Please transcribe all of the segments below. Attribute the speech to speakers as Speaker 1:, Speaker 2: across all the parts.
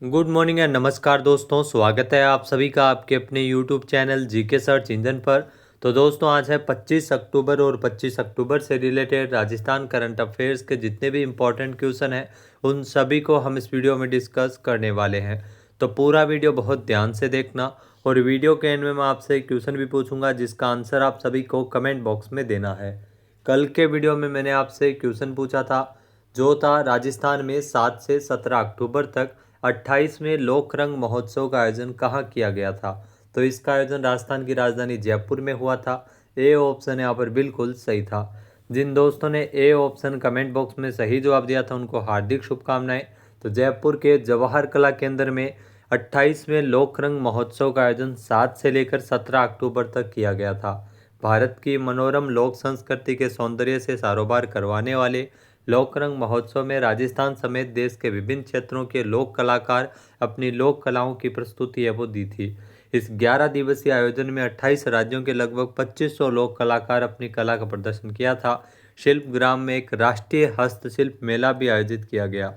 Speaker 1: Good morning and नमस्कार दोस्तों, स्वागत है आप सभी का आपके अपने YouTube channel GK search engine पर। तो दोस्तों आज है 25 अक्टूबर और 25 अक्टूबर से रिलेटेड राजस्थान करंट अफेयर्स के जितने भी इम्पोर्टेंट क्वेश्चन हैं उन सभी को हम इस वीडियो में डिस्कस करने वाले हैं। तो पूरा वीडियो बहुत ध्यान से देखना और वीडियो के एंड में मैं आपसे एक क्वेश्चन भी पूछूंगा जिसका आंसर आप सभी को कमेंट बॉक्स में देना है। कल के वीडियो में मैंने आपसे क्वेश्चन पूछा था जो था राजस्थान में 7 से 17 अक्टूबर तक 28वें लोक रंग महोत्सव का आयोजन कहाँ किया गया था। तो इसका आयोजन राजस्थान की राजधानी जयपुर में हुआ था। ए ऑप्शन यहाँ पर बिल्कुल सही था। जिन दोस्तों ने ए ऑप्शन कमेंट बॉक्स में सही जवाब दिया था उनको हार्दिक शुभकामनाएं। तो जयपुर के जवाहर कला केंद्र में 28वें लोक रंग महोत्सव का आयोजन 7 से लेकर 17 अक्टूबर तक किया गया था। भारत की मनोरम लोक संस्कृति के सौंदर्य से कारोबार करवाने वाले लोकरंग महोत्सव में राजस्थान समेत देश के विभिन्न क्षेत्रों के लोक कलाकार अपनी लोक कलाओं की प्रस्तुति है वो दी थी। इस 11 दिवसीय आयोजन में 28 राज्यों के लगभग 2500 लोक कलाकार अपनी कला का प्रदर्शन किया था। शिल्प ग्राम में एक राष्ट्रीय हस्तशिल्प मेला भी आयोजित किया गया।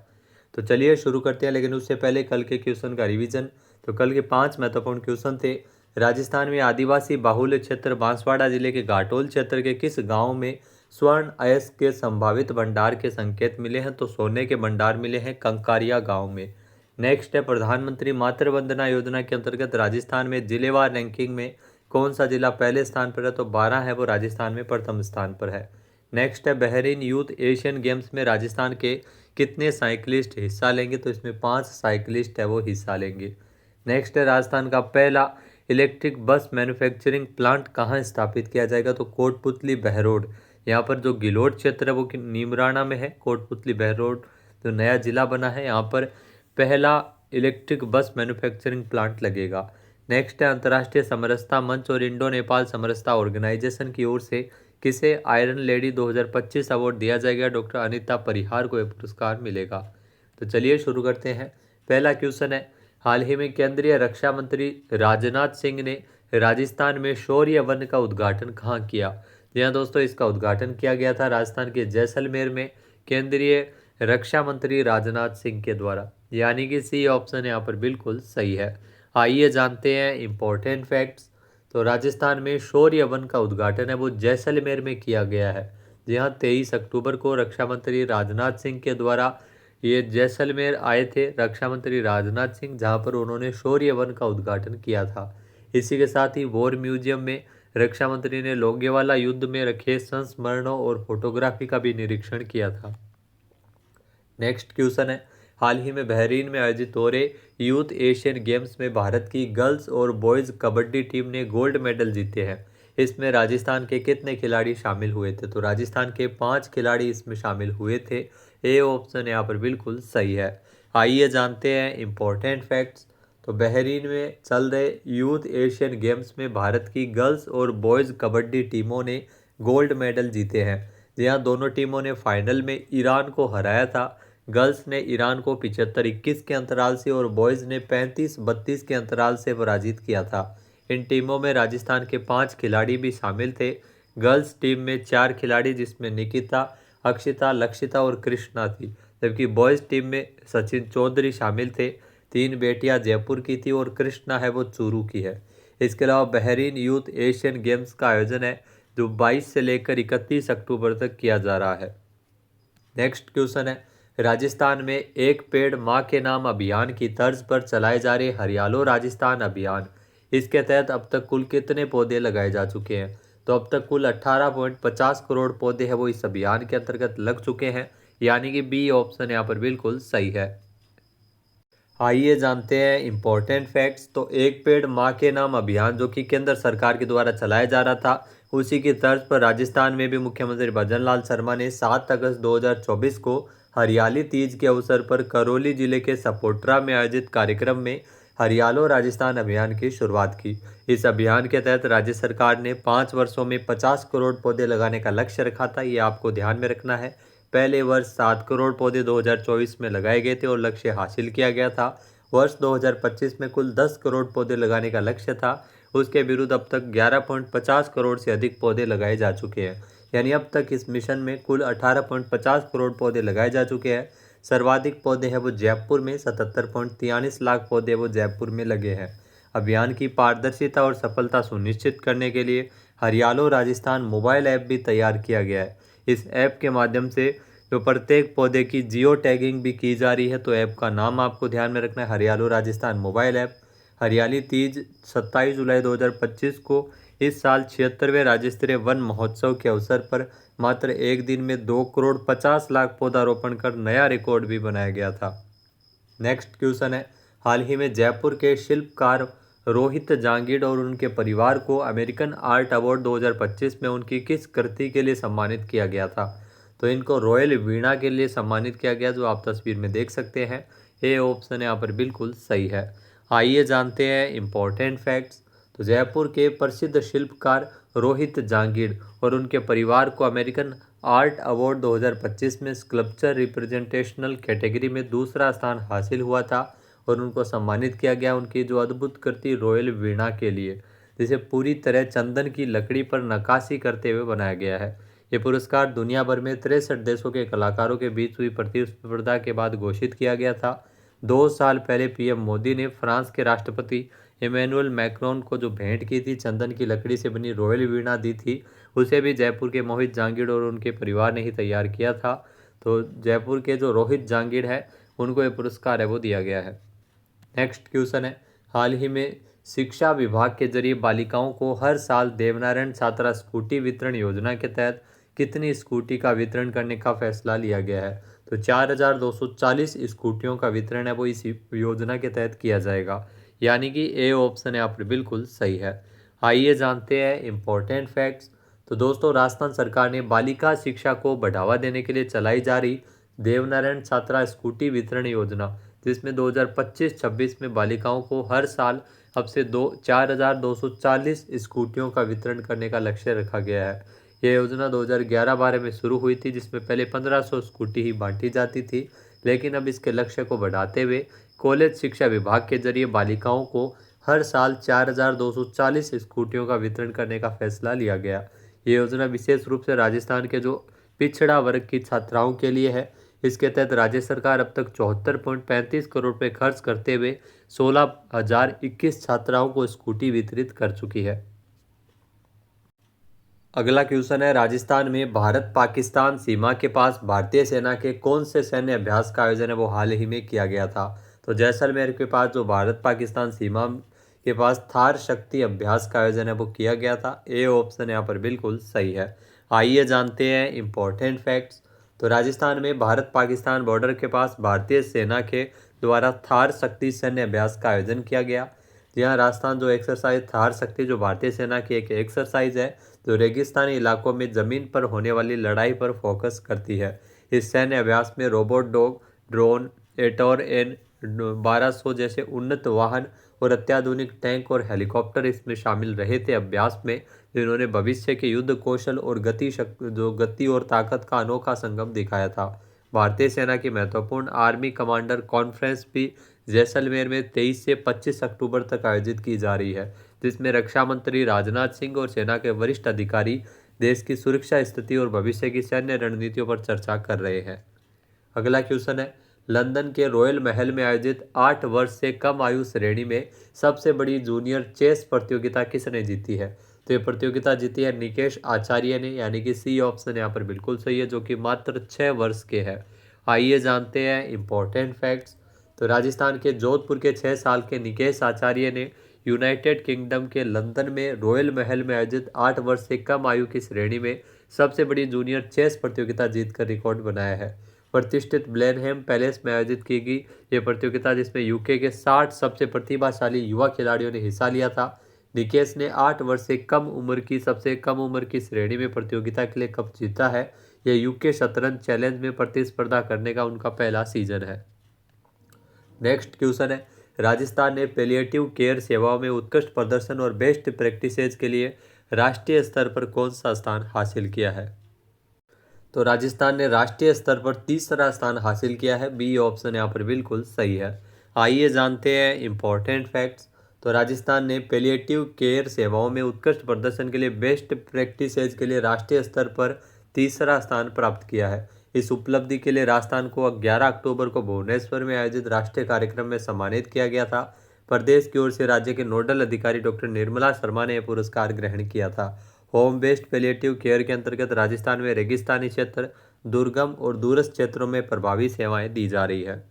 Speaker 1: तो चलिए शुरू करते हैं, लेकिन उससे पहले कल के क्वेश्चन का रिवीजन। तो कल के 5 महत्वपूर्ण क्वेश्चन थे। राजस्थान में आदिवासी बाहुल्य क्षेत्र बांसवाड़ा जिले के घाटोल क्षेत्र के किस गांव में स्वर्ण अयस्क के संभावित भंडार के संकेत मिले हैं। तो सोने के भंडार मिले हैं कंकारिया गांव में। नेक्स्ट है प्रधानमंत्री मातृ वंदना योजना के अंतर्गत राजस्थान में जिलेवार रैंकिंग में कौन सा जिला पहले स्थान पर है। तो 12 है वो राजस्थान में प्रथम स्थान पर है। नेक्स्ट है बहरीन यूथ एशियन गेम्स में राजस्थान के कितने साइकिलिस्ट हिस्सा लेंगे। तो इसमें 5 साइकिलिस्ट है वो हिस्सा लेंगे। नेक्स्ट है राजस्थान का पहला इलेक्ट्रिक बस मैन्युफैक्चरिंग प्लांट कहाँ स्थापित किया जाएगा। तो कोटपुतली बहरोड। यहाँ पर जो गिलोट क्षेत्र है वो नीमराणा में है। कोटपुतली बहरोड जो नया जिला बना है यहाँ पर पहला इलेक्ट्रिक बस मैन्युफैक्चरिंग प्लांट लगेगा। नेक्स्ट है अंतर्राष्ट्रीय समरसता मंच और इंडो नेपाल समरसता ऑर्गेनाइजेशन की ओर से किसे आयरन लेडी 2025 अवार्ड दिया जाएगा। डॉक्टर अनीता परिहार को यह पुरस्कार मिलेगा। तो चलिए शुरू करते हैं। पहला क्वेश्चन है हाल ही में केंद्रीय रक्षा मंत्री राजनाथ सिंह ने राजस्थान में शौर्य वन का उद्घाटन कहाँ किया। जी हाँ दोस्तों, इसका उद्घाटन किया गया था राजस्थान के जैसलमेर में केंद्रीय रक्षा मंत्री राजनाथ सिंह के द्वारा, यानी कि सी ऑप्शन यहाँ पर बिल्कुल सही है। आइए जानते हैं इंपॉर्टेंट फैक्ट्स। तो राजस्थान में शौर्य वन का उद्घाटन है वो जैसलमेर में किया गया है। जी हाँ, 23 अक्टूबर को रक्षा मंत्री राजनाथ सिंह के द्वारा ये जैसलमेर आए थे रक्षा मंत्री राजनाथ सिंह, जहाँ पर उन्होंने शौर्य वन का उद्घाटन किया था। इसी के साथ ही वॉर म्यूजियम में रक्षा मंत्री ने लोंगेवाला युद्ध में रखे संस्मरणों और फोटोग्राफी का भी निरीक्षण किया था। नेक्स्ट क्वेश्चन है हाल ही में बहरीन में आयोजित हो रहे यूथ एशियन गेम्स में भारत की गर्ल्स और बॉयज कबड्डी टीम ने गोल्ड मेडल जीते हैं। इसमें राजस्थान के कितने खिलाड़ी शामिल हुए थे। तो राजस्थान के 5 खिलाड़ी इसमें शामिल हुए थे। ए ऑप्शन यहाँ पर बिल्कुल सही है। आइए जानते हैं इंपॉर्टेंट फैक्ट्स। तो बहरीन में चल रहे यूथ एशियन गेम्स में भारत की गर्ल्स और बॉयज़ कबड्डी टीमों ने गोल्ड मेडल जीते हैं। जी हाँ, दोनों टीमों ने फाइनल में ईरान को हराया था। गर्ल्स ने ईरान को 75-21 के अंतराल से और बॉयज़ ने 35-32 के अंतराल से पराजित किया था। इन टीमों में राजस्थान के 5 खिलाड़ी भी शामिल थे। गर्ल्स टीम में 4 खिलाड़ी जिसमें निकिता, अक्षिता, लक्षिता और कृष्णा थी, जबकि बॉयज़ टीम में सचिन चौधरी शामिल थे। 3 बेटियां जयपुर की थी और कृष्णा है वो चूरू की है। इसके अलावा बहरीन यूथ एशियन गेम्स का आयोजन है जो 22 से लेकर 31 अक्टूबर तक किया जा रहा है। नेक्स्ट क्वेश्चन है राजस्थान में एक पेड़ माँ के नाम अभियान की तर्ज पर चलाए जा रहे हरियालो राजस्थान अभियान, इसके तहत अब तक कुल कितने पौधे लगाए जा चुके हैं। तो अब तक कुल 18.50 करोड़ पौधे हैं वो इस अभियान के अंतर्गत लग चुके हैं, यानी कि बी ऑप्शन यहाँ पर बिल्कुल सही है। आइए जानते हैं इंपॉर्टेंट फैक्ट्स। तो एक पेड़ माँ के नाम अभियान जो कि केंद्र सरकार के द्वारा चलाया जा रहा था, उसी की तर्ज पर राजस्थान में भी मुख्यमंत्री भजन लाल शर्मा ने 7 अगस्त 2024 को हरियाली तीज के अवसर पर करौली जिले के सपोट्रा में आयोजित कार्यक्रम में हरियालो राजस्थान अभियान की शुरुआत की। इस अभियान के तहत राज्य सरकार ने 5 वर्षों में 50 करोड़ पौधे लगाने का लक्ष्य रखा था। ये आपको ध्यान में रखना है। पहले वर्ष 7 करोड़ पौधे 2024 में लगाए गए थे और लक्ष्य हासिल किया गया था। वर्ष 2025 में कुल 10 करोड़ पौधे लगाने का लक्ष्य था। उसके विरुद्ध अब तक 11.50 करोड़ से अधिक पौधे लगाए जा चुके हैं, यानी अब तक इस मिशन में कुल 18.50 करोड़ पौधे लगाए जा चुके हैं। सर्वाधिक पौधे हैं वो जयपुर में 77.43 लाख पौधे वो जयपुर में लगे हैं। अभियान की पारदर्शिता और सफलता सुनिश्चित करने के लिए हरियालो राजस्थान मोबाइल ऐप भी तैयार किया गया है। इस ऐप के माध्यम से जो प्रत्येक पौधे की जियो टैगिंग भी की जा रही है। तो ऐप का नाम आपको ध्यान में रखना है, हरियालो राजस्थान मोबाइल ऐप। हरियाली तीज 27 जुलाई 2025 को इस साल 76वें राज्य स्तरीय वन महोत्सव के अवसर पर मात्र एक दिन में 2,50,00,000 पौधारोपण कर नया रिकॉर्ड भी बनाया गया था। नेक्स्ट क्वेश्चन है, हाल ही में जयपुर के शिल्पकार रोहित जांगीड़ और उनके परिवार को अमेरिकन आर्ट अवार्ड 2025 में उनकी किस कृति के लिए सम्मानित किया गया था? तो इनको रॉयल वीणा के लिए सम्मानित किया गया, जो आप तस्वीर में देख सकते हैं। ये ऑप्शन यहाँ पर बिल्कुल सही है। आइए जानते हैं इम्पोर्टेंट फैक्ट्स। तो जयपुर के प्रसिद्ध शिल्पकार रोहित जांगीड़ और उनके परिवार को अमेरिकन आर्ट अवार्ड 2025 में स्कल्पचर रिप्रेजेंटेशनल कैटेगरी में दूसरा स्थान हासिल हुआ था और उनको सम्मानित किया गया उनकी जो अद्भुत कृति रॉयल वीणा के लिए, जिसे पूरी तरह चंदन की लकड़ी पर नक्काशी करते हुए बनाया गया है। ये पुरस्कार दुनिया भर में 63 देशों के कलाकारों के बीच हुई प्रतिस्पर्धा के बाद घोषित किया गया था। 2 साल पहले पीएम मोदी ने फ्रांस के राष्ट्रपति इमैनुअल मैक्रोन को जो भेंट की थी, चंदन की लकड़ी से बनी रॉयल वीणा दी थी, उसे भी जयपुर के मोहित जांगीड़ और उनके परिवार ने ही तैयार किया था। तो जयपुर के जो रोहित जांगीड़ है उनको ये पुरस्कार है वो दिया गया है। नेक्स्ट क्वेश्चन है, हाल ही में शिक्षा विभाग के जरिए बालिकाओं को हर साल देवनारायण छात्रा स्कूटी वितरण योजना के तहत कितनी स्कूटी का वितरण करने का फैसला लिया गया है? तो 4,240 स्कूटियों का वितरण है वो इस योजना के तहत किया जाएगा, यानी कि ए ऑप्शन यहाँ पर बिल्कुल सही है। आइए जानते हैं इम्पोर्टेंट फैक्ट्स। तो दोस्तों, राजस्थान सरकार ने बालिका शिक्षा को बढ़ावा देने के लिए चलाई जा रही देवनारायण छात्रा स्कूटी वितरण योजना, जिसमें 2025-26 में बालिकाओं को हर साल अब से 4,240 स्कूटियों का वितरण करने का लक्ष्य रखा गया है। यह योजना 2011-12 में शुरू हुई थी, जिसमें पहले 1500 स्कूटी ही बांटी जाती थी, लेकिन अब इसके लक्ष्य को बढ़ाते हुए कॉलेज शिक्षा विभाग के जरिए बालिकाओं को हर साल 4,240 स्कूटियों का वितरण करने का फैसला लिया गया। ये योजना विशेष रूप से राजस्थान के जो पिछड़ा वर्ग की छात्राओं के लिए है। इसके तहत राज्य सरकार अब तक 74.35 करोड़ रुपए खर्च करते हुए 16,021 छात्राओं को स्कूटी वितरित कर चुकी है। अगला क्वेश्चन है, राजस्थान में भारत पाकिस्तान सीमा के पास भारतीय सेना के कौन से सैन्य अभ्यास का आयोजन है वो हाल ही में किया गया था? तो जैसलमेर के पास जो भारत पाकिस्तान सीमा के पास थार शक्ति अभ्यास का आयोजन है वो किया गया था। ए ऑप्शन यहाँ पर बिल्कुल सही है। आइए जानते हैं इम्पोर्टेंट फैक्ट्स। तो राजस्थान में भारत पाकिस्तान बॉर्डर के पास भारतीय सेना के द्वारा थार शक्ति सैन्य अभ्यास का आयोजन किया गया। यहाँ राजस्थान जो एक्सरसाइज थार शक्ति जो भारतीय सेना की एक एक्सरसाइज है, जो रेगिस्तानी इलाकों में जमीन पर होने वाली लड़ाई पर फोकस करती है। इस सैन्य अभ्यास में robot dog, drone, ATOR N 1200 जैसे उन्नत वाहन और अत्याधुनिक टैंक और हेलीकॉप्टर इसमें शामिल रहे थे अभ्यास में, जिन्होंने भविष्य के युद्ध कौशल और गति और ताकत का अनोखा संगम दिखाया था। भारतीय सेना की महत्वपूर्ण आर्मी कमांडर कॉन्फ्रेंस भी जैसलमेर में 23 से 25 अक्टूबर तक आयोजित की जा रही है, जिसमें रक्षा मंत्री राजनाथ सिंह और सेना के वरिष्ठ अधिकारी देश की सुरक्षा स्थिति और भविष्य की सैन्य रणनीतियों पर चर्चा कर रहे हैं। अगला क्वेश्चन है, लंदन के रॉयल महल में आयोजित 8 वर्ष से कम आयु श्रेणी में सबसे बड़ी जूनियर चेस प्रतियोगिता किसने जीती है? तो ये प्रतियोगिता जीती है निकेश आचार्य ने, यानी कि सी ऑप्शन यहाँ पर बिल्कुल सही है, जो कि मात्र 6 वर्ष के हैं। आइए जानते हैं इम्पोर्टेंट फैक्ट्स। तो राजस्थान के जोधपुर के 6 साल के निकेश आचार्य ने यूनाइटेड किंगडम के लंदन में रॉयल महल में आयोजित 8 वर्ष से कम आयु की श्रेणी में सबसे बड़ी जूनियर चेस प्रतियोगिता जीतकर रिकॉर्ड बनाया है। प्रतिष्ठित ब्लेनहेम पैलेस में आयोजित की गई ये प्रतियोगिता, जिसमें यूके के 60 सबसे प्रतिभाशाली युवा खिलाड़ियों ने हिस्सा लिया था। निकेश ने 8 वर्ष से कम उम्र की सबसे कम उम्र की श्रेणी में प्रतियोगिता के लिए कप जीता है। यह यूके शतरंज चैलेंज में प्रतिस्पर्धा करने का उनका पहला सीजन है। नेक्स्ट क्वेश्चन है, राजस्थान ने पैलिएटिव केयर सेवाओं में उत्कृष्ट प्रदर्शन और बेस्ट प्रैक्टिसेज के लिए राष्ट्रीय स्तर पर कौन सा स्थान हासिल किया है? तो राजस्थान ने राष्ट्रीय स्तर पर तीसरा स्थान हासिल किया है। बी ऑप्शन यहाँ पर बिल्कुल सही है। आइए जानते हैं इम्पोर्टेंट फैक्ट्स। तो राजस्थान ने पैलिएटिव केयर सेवाओं में उत्कृष्ट प्रदर्शन के लिए बेस्ट प्रैक्टिसेज के लिए राष्ट्रीय स्तर पर तीसरा स्थान प्राप्त किया है। इस उपलब्धि के लिए राजस्थान को 11 अक्टूबर को भुवनेश्वर में आयोजित राष्ट्रीय कार्यक्रम में सम्मानित किया गया था। प्रदेश की ओर से राज्य के नोडल अधिकारी डॉक्टर निर्मला शर्मा ने यह पुरस्कार ग्रहण किया था। होम बेस्ड पैलिएटिव केयर के अंतर्गत राजस्थान में रेगिस्तानी क्षेत्र, दुर्गम और दूरस्थ क्षेत्रों में प्रभावी सेवाएं दी जा रही है।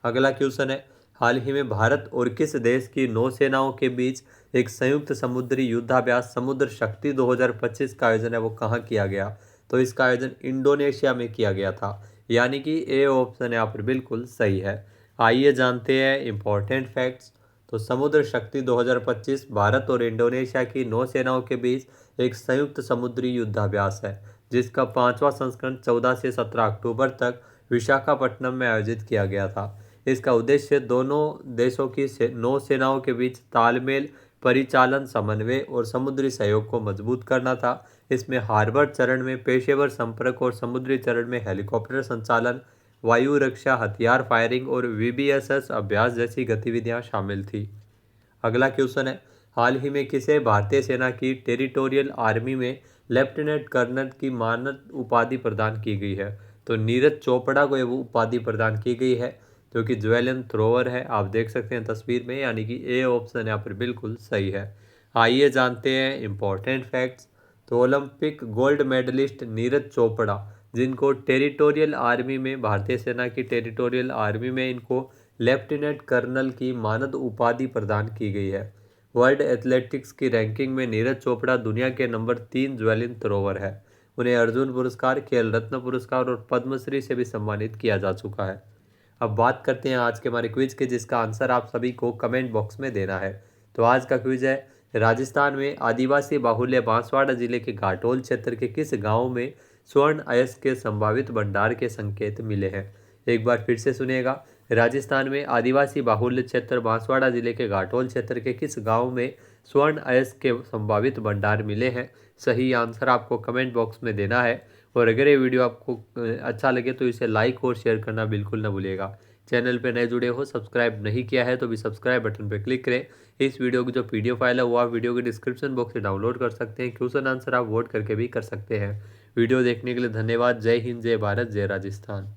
Speaker 1: अगला क्वेश्चन है, हाल ही में भारत और किस देश की नौसेनाओं के बीच एक संयुक्त समुद्री युद्धाभ्यास समुद्र शक्ति 2025 का आयोजन है वो कहाँ किया गया? तो इसका आयोजन इंडोनेशिया में किया गया था, यानी कि ए ऑप्शन यहाँ पर बिल्कुल सही है। आइए जानते हैं इंपॉर्टेंट फैक्ट्स। तो समुद्र शक्ति 2025 भारत और इंडोनेशिया की नौसेनाओं के बीच एक संयुक्त समुद्री युद्धाभ्यास है, जिसका 5वां संस्करण 14 से 17 अक्टूबर तक विशाखापट्टनम में आयोजित किया गया था। इसका उद्देश्य दोनों देशों की नौसेनाओं के बीच तालमेल, परिचालन समन्वय और समुद्री सहयोग को मजबूत करना था। इसमें हार्बर चरण में पेशेवर संपर्क और समुद्री चरण में हेलीकॉप्टर संचालन, वायु रक्षा, हथियार फायरिंग और वीबीएसएस अभ्यास जैसी गतिविधियां शामिल थी। अगला क्वेश्चन है, हाल ही में किसे भारतीय सेना की टेरिटोरियल आर्मी में लेफ्टिनेंट कर्नल की मानद उपाधि प्रदान की गई है? तो नीरज चोपड़ा को यह उपाधि प्रदान की गई है, जो कि ज्वेलन थ्रोवर है, आप देख सकते हैं तस्वीर में, यानी कि ए ऑप्शन यहाँ पर बिल्कुल सही है। आइए जानते हैं इंपॉर्टेंट फैक्ट्स। तो Olympic gold medalist Neeraj Chopra, जिनको टेरिटोरियल आर्मी में, भारतीय सेना की टेरिटोरियल आर्मी में इनको लेफ्टिनेंट कर्नल की मानद उपाधि प्रदान की गई है। वर्ल्ड एथलेटिक्स की रैंकिंग में नीरज चोपड़ा दुनिया के नंबर 3 ज्वेलिन थ्रोवर है। उन्हें अर्जुन पुरस्कार, खेल रत्न पुरस्कार और पद्मश्री से भी सम्मानित किया जा चुका है। अब बात करते हैं आज के हमारे क्विज के, जिसका आंसर आप सभी को कमेंट बॉक्स में देना है। तो आज का क्विज है, राजस्थान में आदिवासी बाहुल्य बांसवाड़ा जिले के घाटोल क्षेत्र के किस गांव में स्वर्ण अयस्क के संभावित भंडार के संकेत मिले हैं? एक बार फिर से सुनिएगा। राजस्थान में आदिवासी बाहुल्य क्षेत्र बांसवाड़ा जिले के घाटोल क्षेत्र के किस गांव में स्वर्ण अयस्क के संभावित भंडार मिले हैं? सही आंसर आपको कमेंट बॉक्स में देना है। और अगर ये वीडियो आपको अच्छा लगे तो इसे लाइक और शेयर करना बिल्कुल ना भूलिएगा। चैनल पे नए जुड़े हो, सब्सक्राइब नहीं किया है तो भी सब्सक्राइब बटन पर क्लिक करें। इस वीडियो की जो पीडीएफ फाइल है वो आप वीडियो के डिस्क्रिप्शन बॉक्स से डाउनलोड कर सकते हैं। क्वेश्चन आंसर आप वोट करके भी कर सकते हैं। वीडियो देखने के लिए धन्यवाद। जय हिंद, जय भारत, जय राजस्थान।